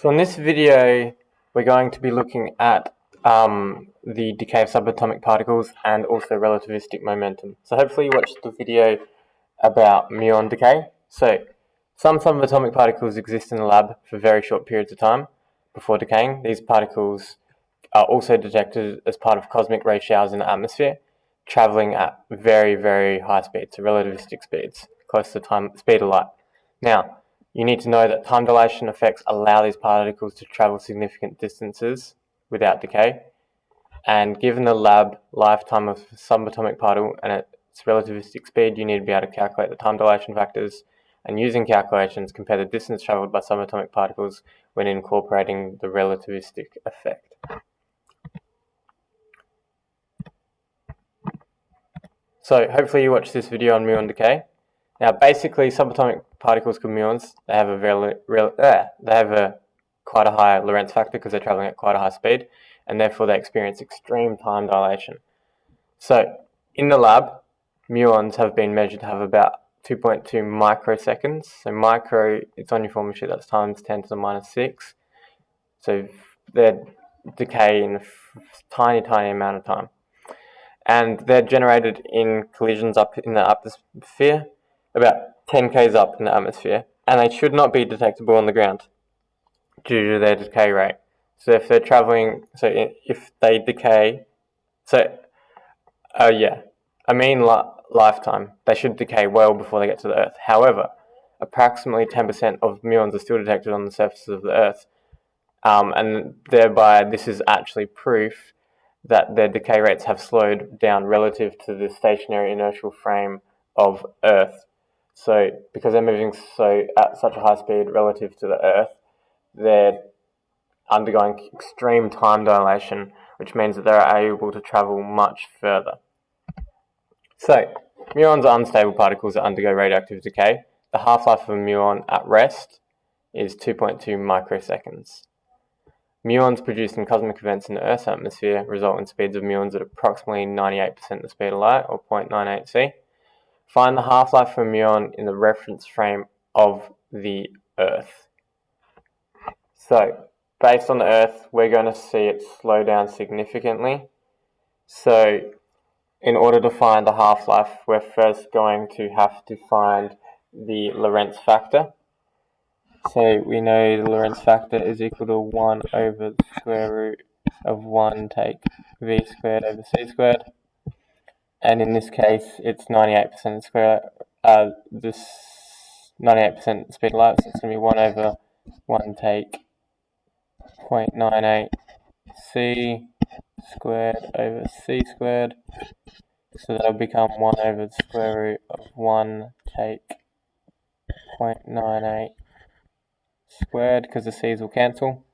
So in this video, we're going to be looking at the decay of subatomic particles and also relativistic momentum. So hopefully you watched the video about muon decay. So some subatomic particles exist in the lab for very short periods of time before decaying. These particles are also detected as part of cosmic ray showers in the atmosphere, traveling at very, very high speeds, so relativistic speeds, close to the speed of light. Now, you need to know that time dilation effects allow these particles to travel significant distances without decay. And given the lab lifetime of a subatomic particle and its relativistic speed, you need to be able to calculate the time dilation factors, and using calculations, compare the distance traveled by subatomic particles when incorporating the relativistic effect. So hopefully you watched this video on muon decay. Now, basically, subatomic particles called muons, they have quite a high Lorentz factor because they're traveling at quite a high speed, and therefore they experience extreme time dilation. So, in the lab, muons have been measured to have about 2.2 microseconds. So micro, it's on your formula sheet, that's times 10 to the minus 6. So they decay in a tiny, tiny amount of time. And they're generated in collisions up in the atmosphere, about 10 k's up in the atmosphere, and they should not be detectable on the ground due to their decay rate. So if they're traveling, if they decay, lifetime, they should decay well before they get to the Earth. However, approximately 10% of muons are still detected on the surface of the Earth, and thereby this is actually proof that their decay rates have slowed down relative to the stationary inertial frame of Earth. So because they're moving at such a high speed relative to the Earth, they're undergoing extreme time dilation, which means that they're able to travel much further. So muons are unstable particles that undergo radioactive decay. The half-life of a muon at rest is 2.2 microseconds. Muons produced in cosmic events in the Earth's atmosphere result in speeds of muons at approximately 98% the speed of light, or 0.98 c. Find the half-life of a muon in the reference frame of the Earth. So, based on the Earth, we're going to see it slow down significantly. So, in order to find the half-life, we're first going to have to find the Lorentz factor. So we know the Lorentz factor is equal to 1 over the square root of 1 take v squared over c squared. And in this case, it's 98% square. This 98% speed of light, so it's going to be 1 over 1 take 0.98 c squared over c squared. So that'll become 1 over the square root of 1 take 0.98 squared, because the c's will cancel.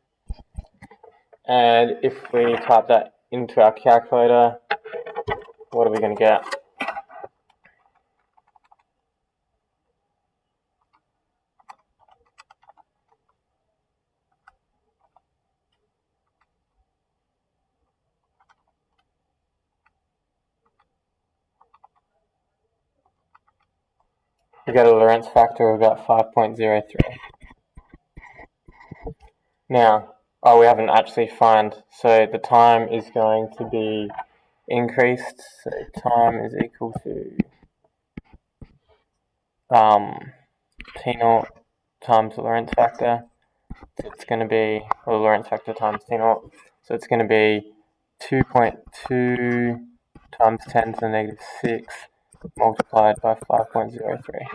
And if we type that into our calculator, what are we going to get? We get a Lorentz factor of about 5.03. Now, we haven't actually found, so the time is going to be increased. So time is equal to T0 times the Lorentz factor. So it's going to be, or the Lorentz factor times T0. So it's going to be 2.2 times 10 to the negative 6 multiplied by 5.03.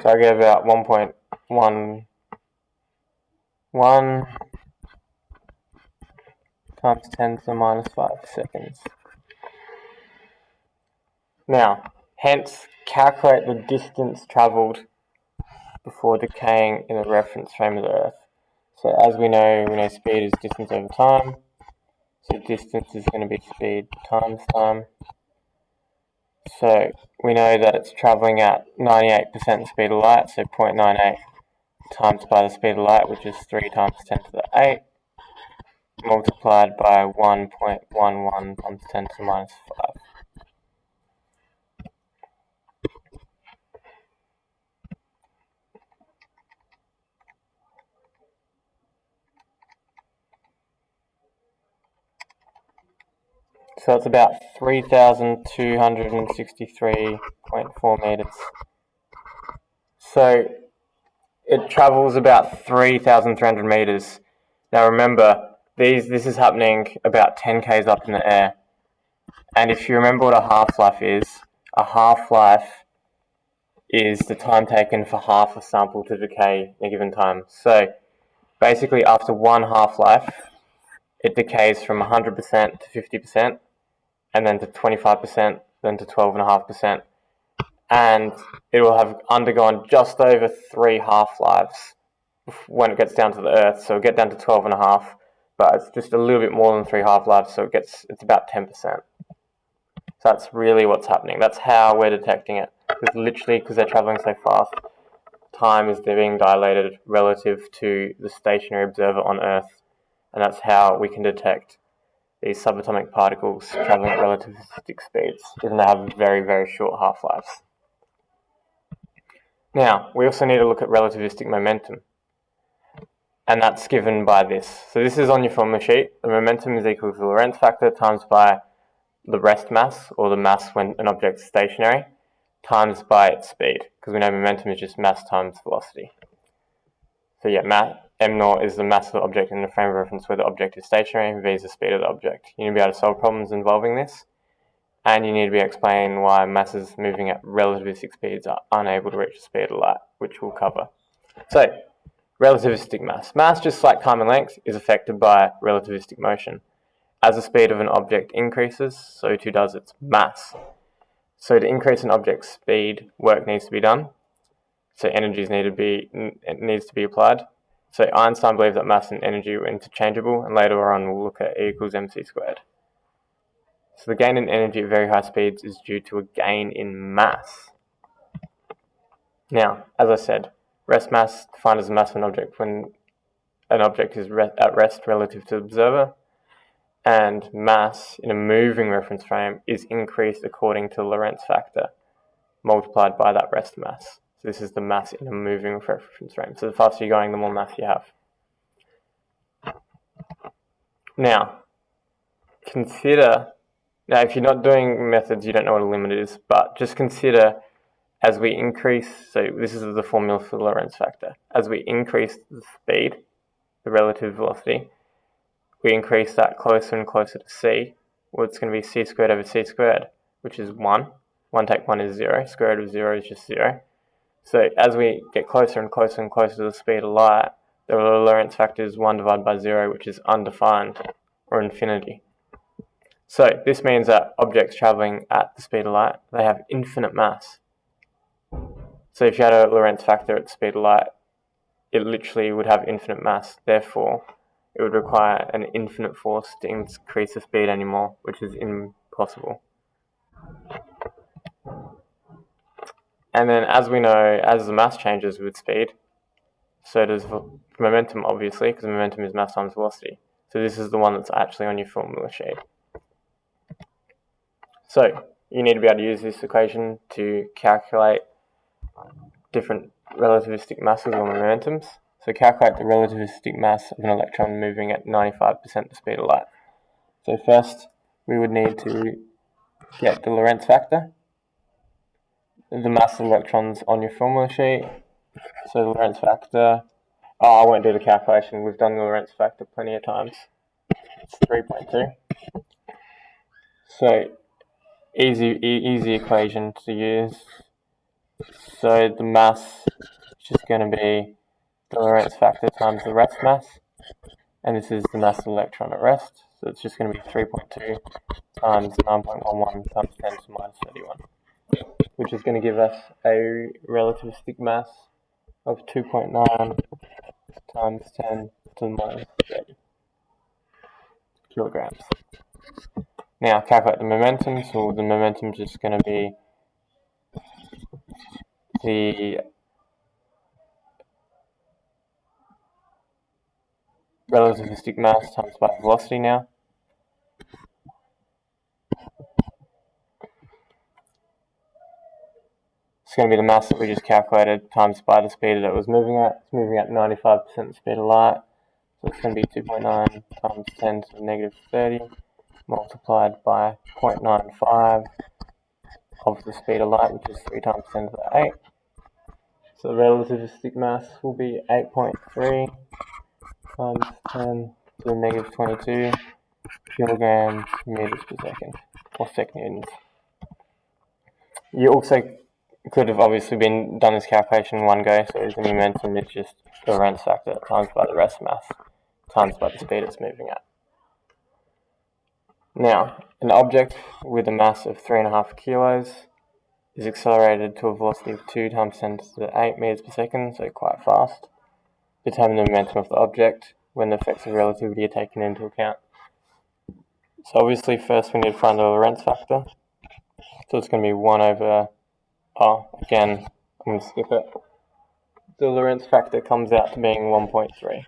So I get about 1.11 times 10 to the minus 5 seconds. Now, hence, calculate the distance travelled before decaying in the reference frame of the Earth. So as we know speed is distance over time. So distance is going to be speed times time. So we know that it's travelling at 98% the speed of light, so 0.98 times by the speed of light, which is 3 times 10 to the 8, multiplied by 1.11 times 10 to the minus 5. So it's about 3,263.4 meters. So it travels about 3,300 meters. Now remember, this is happening about 10 k's up in the air. And if you remember what a half-life is the time taken for half a sample to decay in a given time. So basically after one half-life, it decays from 100% to 50%, and then to 25%, then to 12.5%. And it will have undergone just over 3 half-lives when it gets down to the Earth. So it'll get down to 12.5, but it's just a little bit more than 3 half-lives, so it's about 10%. So that's really what's happening. That's how we're detecting it. Because literally, because they're traveling so fast, time is being dilated relative to the stationary observer on Earth. And that's how we can detect these subatomic particles traveling at relativistic speeds, even though they have very, very short half-lives. Now, we also need to look at relativistic momentum. And that's given by this. So this is on your formula sheet. The momentum is equal to the Lorentz factor times by the rest mass, or the mass when an object is stationary, times by its speed, because we know momentum is just mass times velocity. So yeah, m0 is the mass of the object in the frame of reference where the object is stationary, v is the speed of the object. You need to be able to solve problems involving this, and you need to be able to explain why masses moving at relativistic speeds are unable to reach the speed of light, which we'll cover. So, relativistic mass. Mass, just like time and length, is affected by relativistic motion. As the speed of an object increases, so too does its mass. So to increase an object's speed, work needs to be done. So energy needs to be applied. So Einstein believed that mass and energy were interchangeable, and later on we'll look at E equals mc squared. So the gain in energy at very high speeds is due to a gain in mass. Now, as I said, rest mass defined as the mass of an object when an object is at rest relative to the observer, and mass in a moving reference frame is increased according to the Lorentz factor multiplied by that rest mass. So this is the mass in a moving reference frame. So the faster you're going, the more mass you have. Now, if you're not doing methods, you don't know what a limit is, but just consider as we increase, so this is the formula for the Lorentz factor. As we increase the speed, the relative velocity, we increase that closer and closer to c. Well, it's going to be c squared over c squared, which is 1. 1 take 1 is 0. Square root of 0 is just 0. So as we get closer and closer and closer to the speed of light, the Lorentz factor is 1 divided by 0, which is undefined, or infinity. So this means that objects traveling at the speed of light, they have infinite mass. So if you had a Lorentz factor at the speed of light, it literally would have infinite mass. Therefore, it would require an infinite force to increase the speed anymore, which is impossible. And then, as we know, as the mass changes with speed, so does momentum, obviously, because momentum is mass times velocity. So this is the one that's actually on your formula sheet. So you need to be able to use this equation to calculate different relativistic masses or momentums. So calculate the relativistic mass of an electron moving at 95% the speed of light. So first, we would need to get the Lorentz factor. The mass of electrons on your formula sheet. So the Lorentz factor, I won't do the calculation, we've done the Lorentz factor plenty of times. It's 3.2. So easy equation to use. So the mass is just going to be the Lorentz factor times the rest mass, and this is the mass of the electron at rest, so it's just going to be 3.2 times 9.11 times 10 to the minus 31, which is going to give us a relativistic mass of 2.9 times 10 to the minus 30 kilograms. Now calculate the momentum, so the momentum is just going to be the relativistic mass times by velocity now. It's going to be the mass that we just calculated times by the speed that it was moving at. It's moving at 95% the speed of light. So it's going to be 2.9 times 10 to the negative 30 multiplied by 0.95 of the speed of light, which is 3 times 10 to the 8. So the relativistic mass will be 8.3 times 10 to the negative 22 kilograms meters per second, or sec-newtons. You also could have obviously done this calculation in one go, so the momentum is just the Lorentz factor times by the rest mass times by the speed it's moving at. Now, an object with a mass of 3.5 kilos is accelerated to a velocity of 2 times 10 to the 8 meters per second, so quite fast. Determine the momentum of the object when the effects of relativity are taken into account. So obviously first we need to find the Lorentz factor. So it's going to be 1 over, again, I'm going to skip it. The Lorentz factor comes out to being 1.3.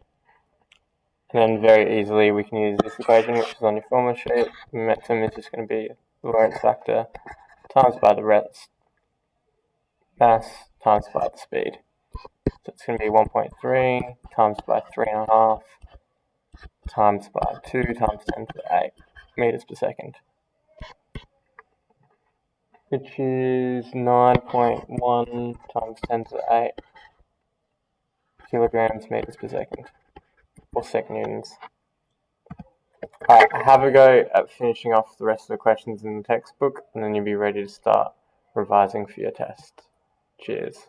And then very easily we can use this equation, which is on your formula sheet. The momentum is just going to be the Lorentz factor times by the rest mass times by the speed. So it's going to be 1.3 times by 3.5 times by 2 times 10 to the 8 meters per second, which is 9.1 times 10 to the 8 kilograms meters per second, or sec-newtons. Alright, have a go at finishing off the rest of the questions in the textbook, and then you'll be ready to start revising for your test. Cheers.